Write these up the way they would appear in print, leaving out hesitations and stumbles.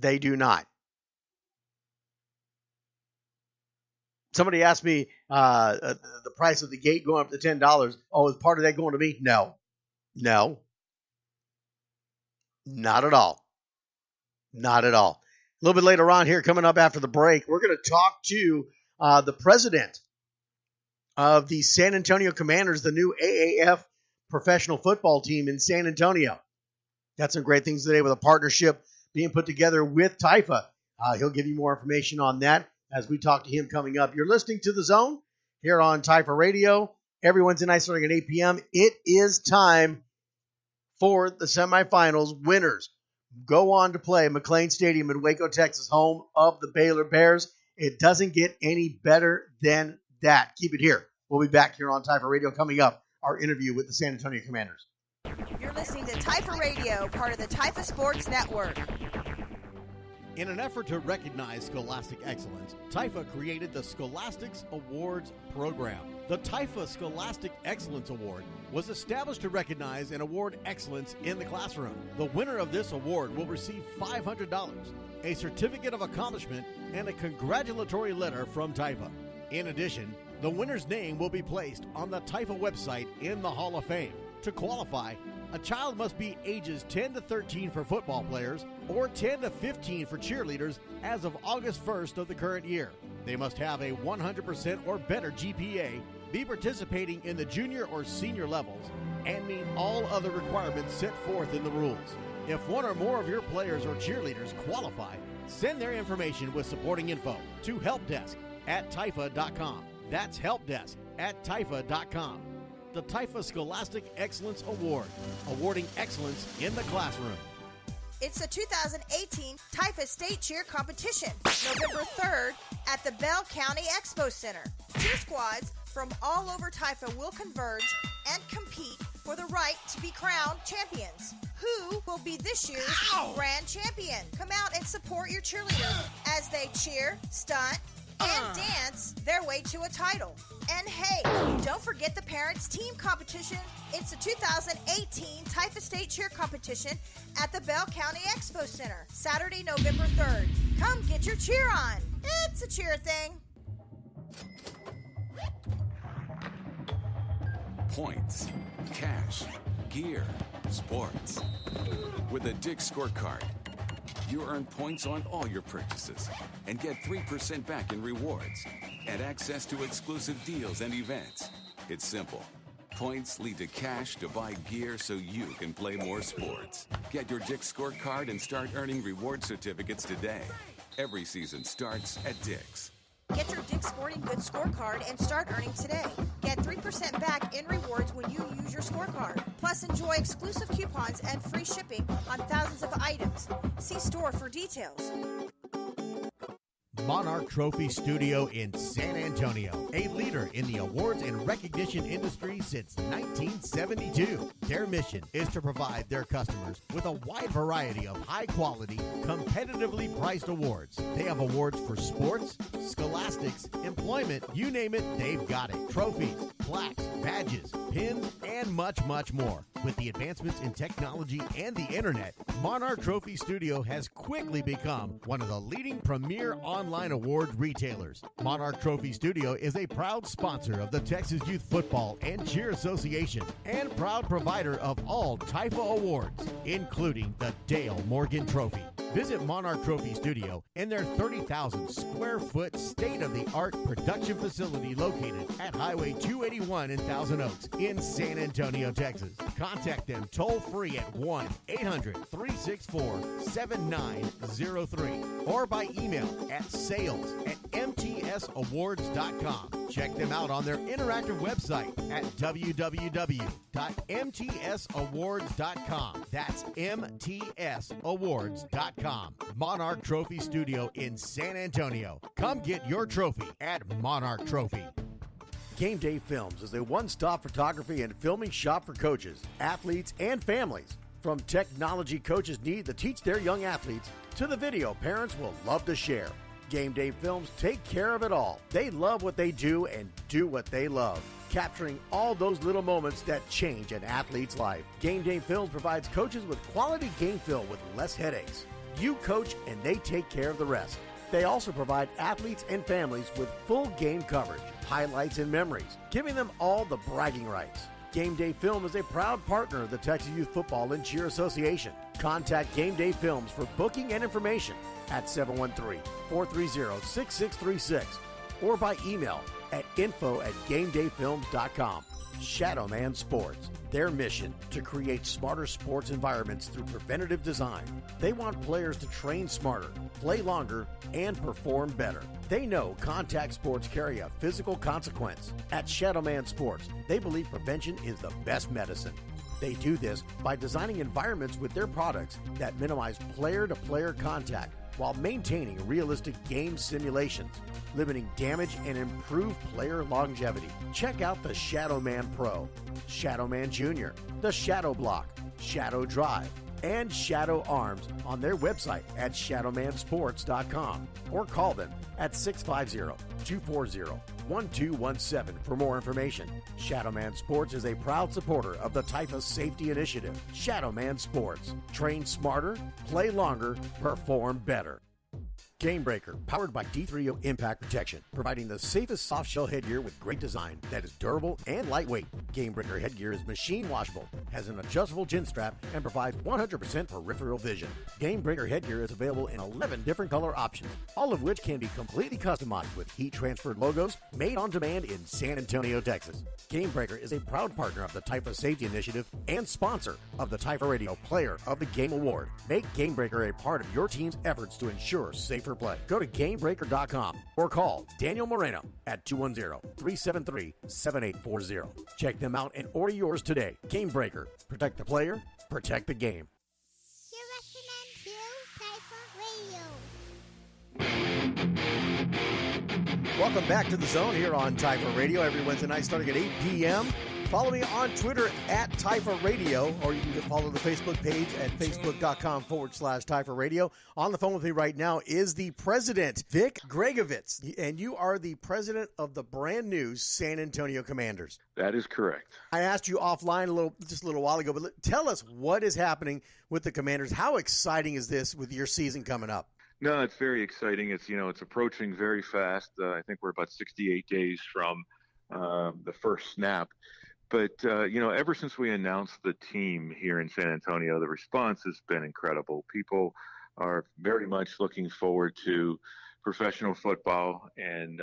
They do not. Somebody asked me the price of the gate going up to $10. Oh, is part of that going to me? No. Not at all. Not at all. A little bit later on here, coming up after the break, we're going to talk to the president of the San Antonio Commanders, the new AAF professional football team in San Antonio. Got some great things today with a partnership being put together with Taifa. He'll give you more information on that as we talk to him coming up. You're listening to The Zone here on Taifa Radio. Every Wednesday night starting at 8 p.m. It is time for the semifinals. Winners go on to play McLean Stadium in Waco, Texas, home of the Baylor Bears. It doesn't get any better than that. Keep it here. We'll be back here on Taifa Radio coming up, our interview with the San Antonio Commanders. You're listening to Taifa Radio, part of the Taifa Sports Network. In an effort to recognize scholastic excellence, Taifa created the Scholastics Awards program. The Taifa Scholastic Excellence Award was established to recognize and award excellence in the classroom. The winner of this award will receive $500, a certificate of accomplishment, and a congratulatory letter from Taifa. In addition, the winner's name will be placed on the Taifa website in the Hall of Fame. To qualify, a child must be ages 10 to 13 for football players or 10 to 15 for cheerleaders as of August 1st of the current year. They must have a 100% or better GPA, be participating in the junior or senior levels, and meet all other requirements set forth in the rules. If one or more of your players or cheerleaders qualify, send their information with supporting info to helpdesk@taifa.com. That's helpdesk@taifa.com. The Taifa Scholastic Excellence Award, awarding excellence in the classroom. It's the 2018 Taifa State Cheer Competition, November 3rd at the Bell County Expo Center. Cheer squads from all over Taifa will converge and compete for the right to be crowned champions. Who will be this year's grand champion? Come out and support your cheerleaders as they cheer, stunt, and dance their way to a title. And hey, don't forget the Parents Team Competition. It's the 2018 Taifa State Cheer Competition at the Bell County Expo Center, Saturday, November 3rd. Come get your cheer on. It's a cheer thing. Points, cash, gear, sports. With a Dick's scorecard, you earn points on all your purchases and get 3% back in rewards and access to exclusive deals and events. It's simple. Points lead to cash to buy gear so you can play more sports. Get your Dick's scorecard and start earning reward certificates today. Every season starts at Dick's. Get your Dick's Sporting Goods scorecard and start earning today. Get 3% back in rewards when you use your scorecard. Plus, enjoy exclusive coupons and free shipping on thousands of items. See store for details. Monarch Trophy Studio in San Antonio, a leader in the awards and recognition industry since 1972. Their mission is to provide their customers with a wide variety of high-quality, competitively priced awards. They have awards for sports, scholastics, employment, you name it, they've got it. Trophies, plaques, badges, pins, and much, much more. With the advancements in technology and the internet, Monarch Trophy Studio has quickly become one of the leading premier online award retailers. Monarch Trophy Studio is a proud sponsor of the Texas Youth Football and Cheer Association and proud provider of all Taifa awards, including the Dale Morgan Trophy. Visit Monarch Trophy Studio in their 30,000 square foot state-of-the-art production facility located at Highway 281 in Thousand Oaks in San Antonio, Texas. Contact them toll-free at 1-800-364-7903 or by email at sales@mtsawards.com. Check them out on their interactive website at www.mtsawards.com. That's mtsawards.com. Monarch Trophy Studio in San Antonio. Come get your trophy at Monarch Trophy. Game Day Films is a one-stop photography and filming shop for coaches, athletes, and families. From technology coaches need to teach their young athletes to the video parents will love to share. Game Day Films take care of it all. They love what they do and do what they love, capturing all those little moments that change an athlete's life. Game Day Films provides coaches with quality game film with less headaches. You coach and they take care of the rest. They also provide athletes and families with full game coverage, highlights, and memories, giving them all the bragging rights. Game Day Film is a proud partner of the Texas Youth Football and Cheer Association. Contact Game Day Films for booking and information at 713-430-6636 or by email at info@gamedayfilms.com. Shadowman Sports. Their mission to create smarter sports environments through preventative design. They want players to train smarter, play longer, and perform better. They know contact sports carry a physical consequence. At Shadowman Sports, they believe prevention is the best medicine. They do this by designing environments with their products that minimize player-to-player contact while maintaining realistic game simulations, limiting damage and improve player longevity. Check out the Shadowman Pro, Shadowman Junior, the Shadow Block, Shadow Drive, and Shadow Arms on their website at shadowmansports.com or call them at 650-240-1217 for more information. Shadowman Sports is a proud supporter of the Typhus Safety Initiative. Shadowman Sports. Train smarter, play longer, perform better. Gamebreaker, powered by D3O Impact Protection, providing the safest softshell headgear with great design that is durable and lightweight. Gamebreaker headgear is machine washable, has an adjustable chin strap, and provides 100% peripheral vision. Gamebreaker headgear is available in 11 different color options, all of which can be completely customized with heat-transferred logos made on demand in San Antonio, Texas. Gamebreaker is a proud partner of the Typhus Safety Initiative and sponsor of the Typhus Radio Player of the Game Award. Make Gamebreaker a part of your team's efforts to ensure safer play. Go to GameBreaker.com or call Daniel Moreno at 210-373-7840. Check them out and order yours today. Gamebreaker. Protect the player, protect the game. You're listening to Typhus Radio. Welcome back to the Zone here on Typhus Radio every Wednesday night starting at 8 p.m. Follow me on Twitter at Typhus Radio, or you can follow the Facebook page at facebook.com/Typhus Radio. On the phone with me right now is the president, Vic Gregg, and you are the president of the brand new San Antonio Commanders. That is correct. I asked you offline just a little while ago, but tell us what is happening with the Commanders. How exciting is this with your season coming up? No, it's very exciting. It's approaching very fast. I think we're about 68 days from the first snap. But, ever since we announced the team here in San Antonio, the response has been incredible. People are very much looking forward to professional football. And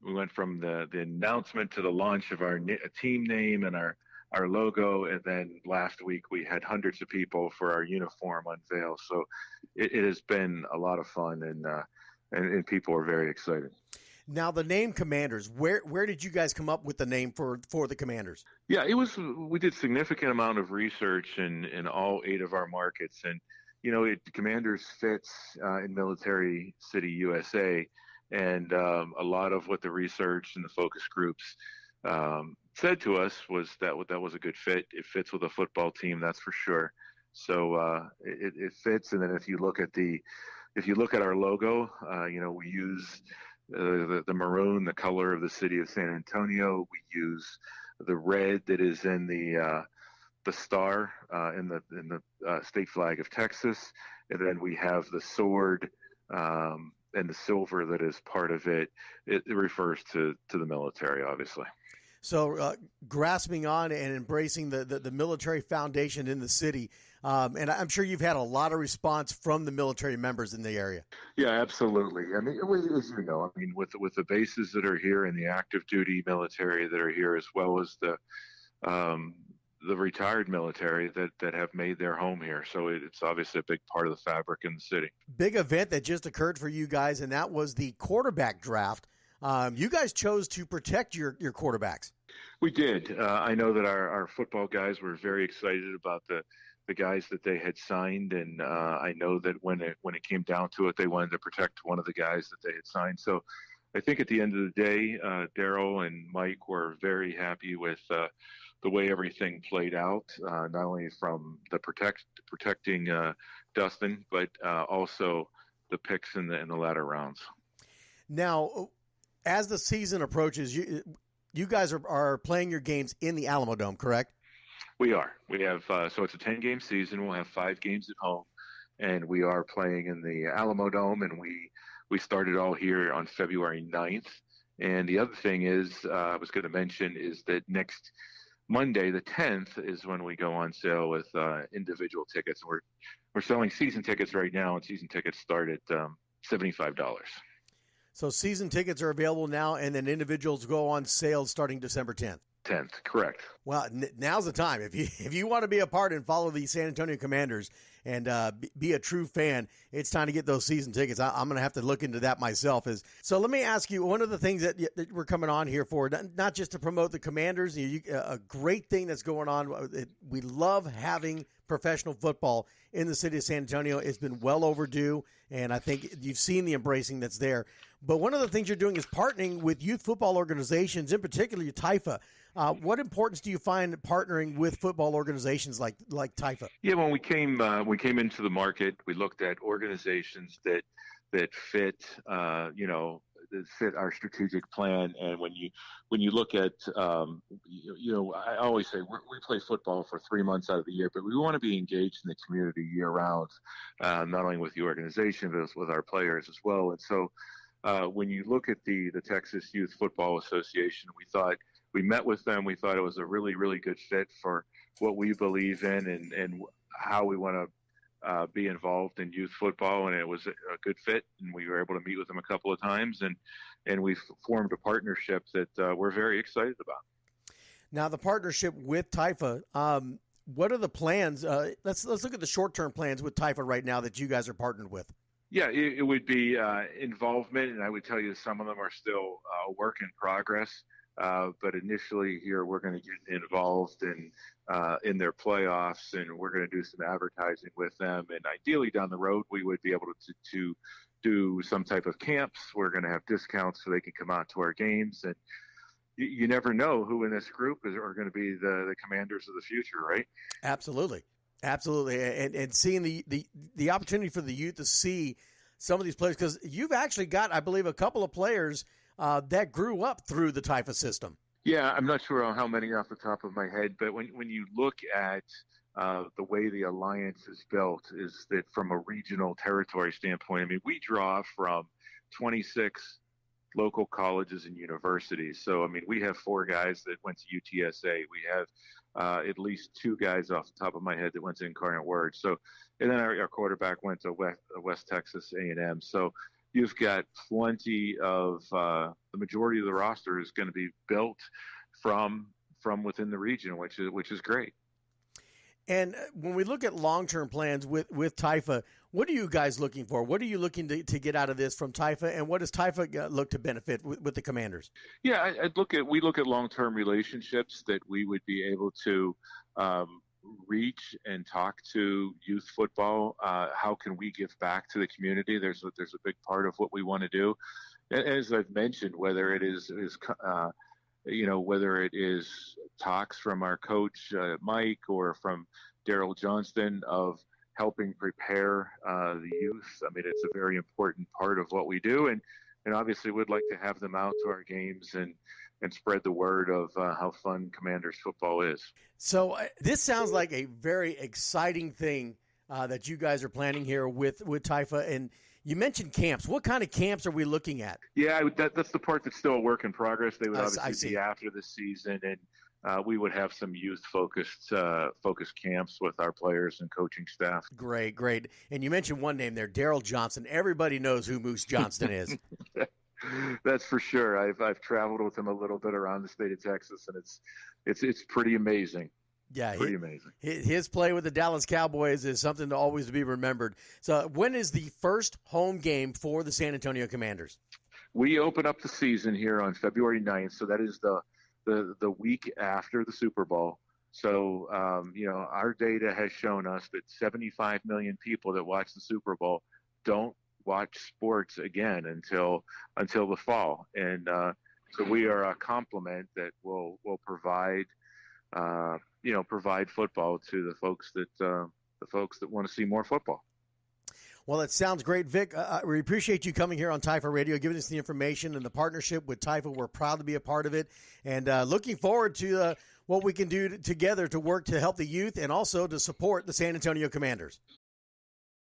we went from the announcement to the launch of our team name and our logo. And then last week we had hundreds of people for our uniform unveil. So it has been a lot of fun, and people are very excited. Now, the name Commanders, where did you guys come up with the name for the Commanders? Yeah, we did significant amount of research in all 8 of our markets. And, Commanders fits in Military City, USA. And a lot of what the research and the focus groups said to us was that was a good fit. It fits with a football team, that's for sure. So it fits. And then if you look at our logo, we use the maroon, the color of the city of San Antonio. We use the red that is in the star in the state flag of Texas, and then we have the sword and the silver that is part of it. It refers to the military, obviously. So grasping on and embracing the military foundation in the city. And I'm sure you've had a lot of response from the military members in the area. Yeah, absolutely. I mean, as you know, with the bases that are here and the active duty military that are here, as well as the retired military that have made their home here. So it's obviously a big part of the fabric in the city. Big event that just occurred for you guys, and that was the quarterback draft. You guys chose to protect your quarterbacks. We did. I know that our football guys were very excited about the guys that they had signed, and I know that when it came down to it, they wanted to protect one of the guys that they had signed. So I think at the end of the day, Darrell and Mike were very happy with the way everything played out, not only from the protecting Dustin, but also the picks in the latter rounds. Now, as the season approaches, you guys are playing your games in the Alamo Dome, correct? We are. We have so it's a 10-game season. We'll have 5 games at home, and we are playing in the Alamo Dome, and we started all here on February 9th. And the other thing is, I was going to mention, is that next Monday, the 10th, is when we go on sale with individual tickets. We're selling season tickets right now, and season tickets start at $75. So season tickets are available now, and then individuals go on sale starting December 10th. 10th, correct. Well, now's the time. If you want to be a part and follow the San Antonio Commanders and be a true fan, it's time to get those season tickets. I'm going to have to look into that myself. So let me ask you, one of the things that we're coming on here for, not just to promote the Commanders, a great thing that's going on. We love having professional football in the city of San Antonio. It's been well overdue, and I think you've seen the embracing that's there. But one of the things you're doing is partnering with youth football organizations, in particular TIFA. What importance do you find partnering with football organizations like TIFA? Yeah, when we came into the market, we looked at organizations that fit that fit our strategic plan. And when you look at I always say we play football for 3 months out of the year, but we want to be engaged in the community year round, not only with the organization but with our players as well. And so when you look at the Texas Youth Football Association, we met with them. We thought it was a really, really good fit for what we believe in and how we want to be involved in youth football. And it was a good fit. And we were able to meet with them a couple of times. And we formed a partnership that we're very excited about. Now, the partnership with TIFA, what are the plans? Let's look at the short-term plans with TIFA right now that you guys are partnered with. Yeah, it would be involvement. And I would tell you some of them are still a work in progress. But initially here, we're going to get involved in their playoffs, and we're going to do some advertising with them. And ideally down the road, we would be able to do some type of camps. We're going to have discounts so they can come out to our games. And you never know who in this group are going to be the Commanders of the future, right? Absolutely. And seeing the opportunity for the youth to see some of these players, because you've actually got, I believe, a couple of players that grew up through the TIFA system. Yeah, I'm not sure how many off the top of my head, but when you look at the way the alliance is built, is that from a regional territory standpoint, I mean, we draw from 26 local colleges and universities. So, I mean, we have 4 guys that went to UTSA. We have at least 2 guys off the top of my head that went to Incarnate Word. So, and then our quarterback went to West Texas A&M. So, you've got plenty of the majority of the roster is going to be built from within the region, which is great. And when we look at long-term plans with TIFA, what are you guys looking for? What are you looking to get out of this from TIFA, and what does TIFA look to benefit with the Commanders? Yeah, we look at long-term relationships that we would be able to reach and talk to youth football. How can we give back to the community? There's a big part of what we want to do. As I've mentioned, whether it is whether it is talks from our coach Mike or from Darrell Johnson of helping prepare the youth. I mean, it's a very important part of what we do, and obviously we'd like to have them out to our games and spread the word of how fun Commanders football is. So this sounds like a very exciting thing that you guys are planning here with TIFA. And you mentioned camps. What kind of camps are we looking at? Yeah, that's the part that's still a work in progress. They would obviously be after the season, and we would have some youth-focused camps with our players and coaching staff. Great. And you mentioned one name there, Darrell Johnson. Everybody knows who Moose Johnston is. That's for sure. I've traveled with him a little bit around the state of Texas, and it's pretty amazing. Yeah, pretty amazing. His play with the Dallas Cowboys is something to always be remembered. So, when is the first home game for the San Antonio Commanders? We open up the season here on February 9th, so that is the week after the Super Bowl. So, our data has shown us that 75 million people that watch the Super Bowl don't watch sports again until the fall, and so we are a complement that will provide football to the folks that want to see more football. Well, that sounds great, Vic. We appreciate you coming here on TIFA Radio, giving us the information and the partnership with TIFA. We're proud to be a part of it, and looking forward to what we can do together to work to help the youth and also to support the San Antonio Commanders.